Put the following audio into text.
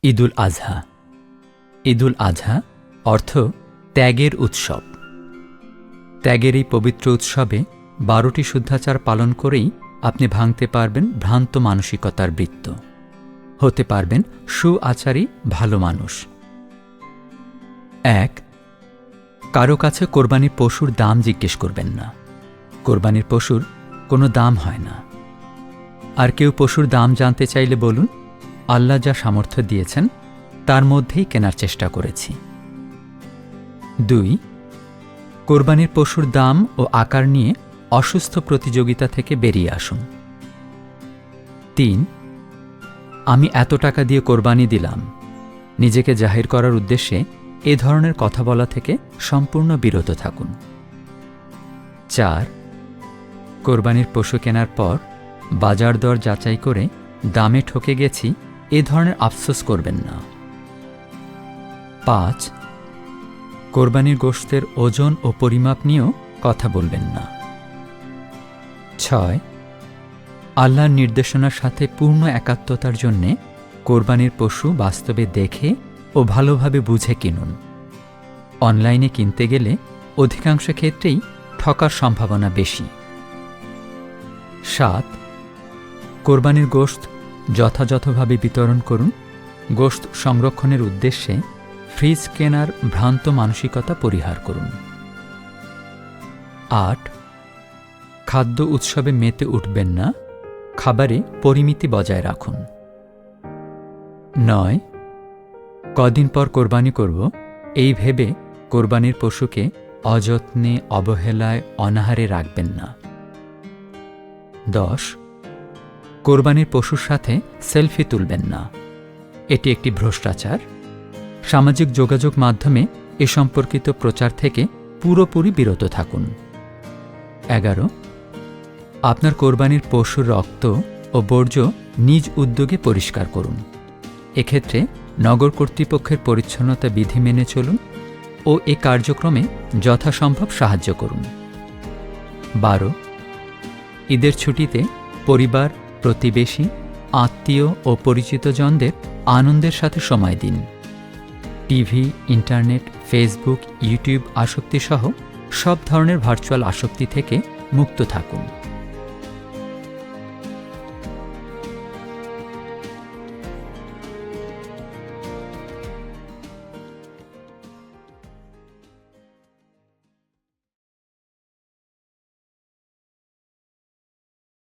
ঈদুল আজহা। ঈদুল আজহা অর্থ ত্যাগের উৎসব। ত্যাগের এই পবিত্র উৎসবে 12টি শুদ্ধাচার পালন করেই আপনি ভাঙতে পারবেন ভ্রান্ত মানসিকতার বৃত্ত, হতে পারবেন সুআচারী ভালো মানুষ। 1. কারো কাছে কোরবানির পশুর দাম জিজ্ঞেস করবেন না। কোরবানির পশুর কোনো দাম হয় না। আর কেউ পশুর দাম জানতে চাইলে বলুন, আল্লাহ যা সামর্থ্য দিয়েছেন তার মধ্যেই কেনার চেষ্টা করেছি। 2. কোরবানির পশুর দাম ও আকার নিয়ে অসুস্থ প্রতিযোগিতা থেকে বেরিয়ে আসুন। 3. আমি এত টাকা দিয়ে কোরবানি দিলাম, নিজেকে জাহির করার উদ্দেশ্যে এ ধরনের কথা বলা থেকে সম্পূর্ণ বিরত থাকুন। 4. কোরবানির পশু কেনার পর বাজার দর যাচাই করে দামে ঠকে গেছি এ ধরনের আফসোস করবেন না। 5. কোরবানির গোশতের ওজন ও পরিমাপ নিয়েও কথা বলবেন না। 6. আল্লাহর নির্দেশনার সাথে পূর্ণ একাত্মতার জন্যে কোরবানির পশু বাস্তবে দেখে ও ভালোভাবে বুঝে কিনুন। অনলাইনে কিনতে গেলে অধিকাংশ ক্ষেত্রেই ঠকার সম্ভাবনা বেশি। 7. কোরবানির গোশত যথাযথভাবে বিতরণ করুন। গোশত সংরক্ষণের উদ্দেশ্যে ফ্রিজ কেনার ভ্রান্ত মানসিকতা পরিহার করুন। 8. খাদ্য উৎসবে মেতে উঠবেন না, খাবারে পরিমিতি বজায় রাখুন। 9. কদিন পর কোরবানি করব এই ভেবে কোরবানির পশুকে অযত্নে, অবহেলায়, অনাহারে রাখবেন না। 10. কোরবানির পশুর সাথে সেলফি তুলবেন না, এটি একটি ভ্রষ্টাচার। সামাজিক যোগাযোগ মাধ্যমে এ সম্পর্কিত প্রচার থেকে পুরোপুরি বিরত থাকুন। 11. আপনার কোরবানির পশুর রক্ত ও বর্জ্য নিজ উদ্যোগে পরিষ্কার করুন। এক্ষেত্রে নগর কর্তৃপক্ষের পরিচ্ছন্নতা বিধি মেনে চলুন ও এ কার্যক্রমে যথাসম্ভব সাহায্য করুন। 12. ঈদের ছুটিতে পরিবার, প্রতিবেশী, আত্মীয় ও পরিচিতজনদের আনন্দের সাথে সময় দিন। টিভি, ইন্টারনেট, ফেসবুক, ইউটিউব আসক্তিসহ সব ধরনের ভার্চুয়াল আসক্তি থেকে মুক্ত থাকুন।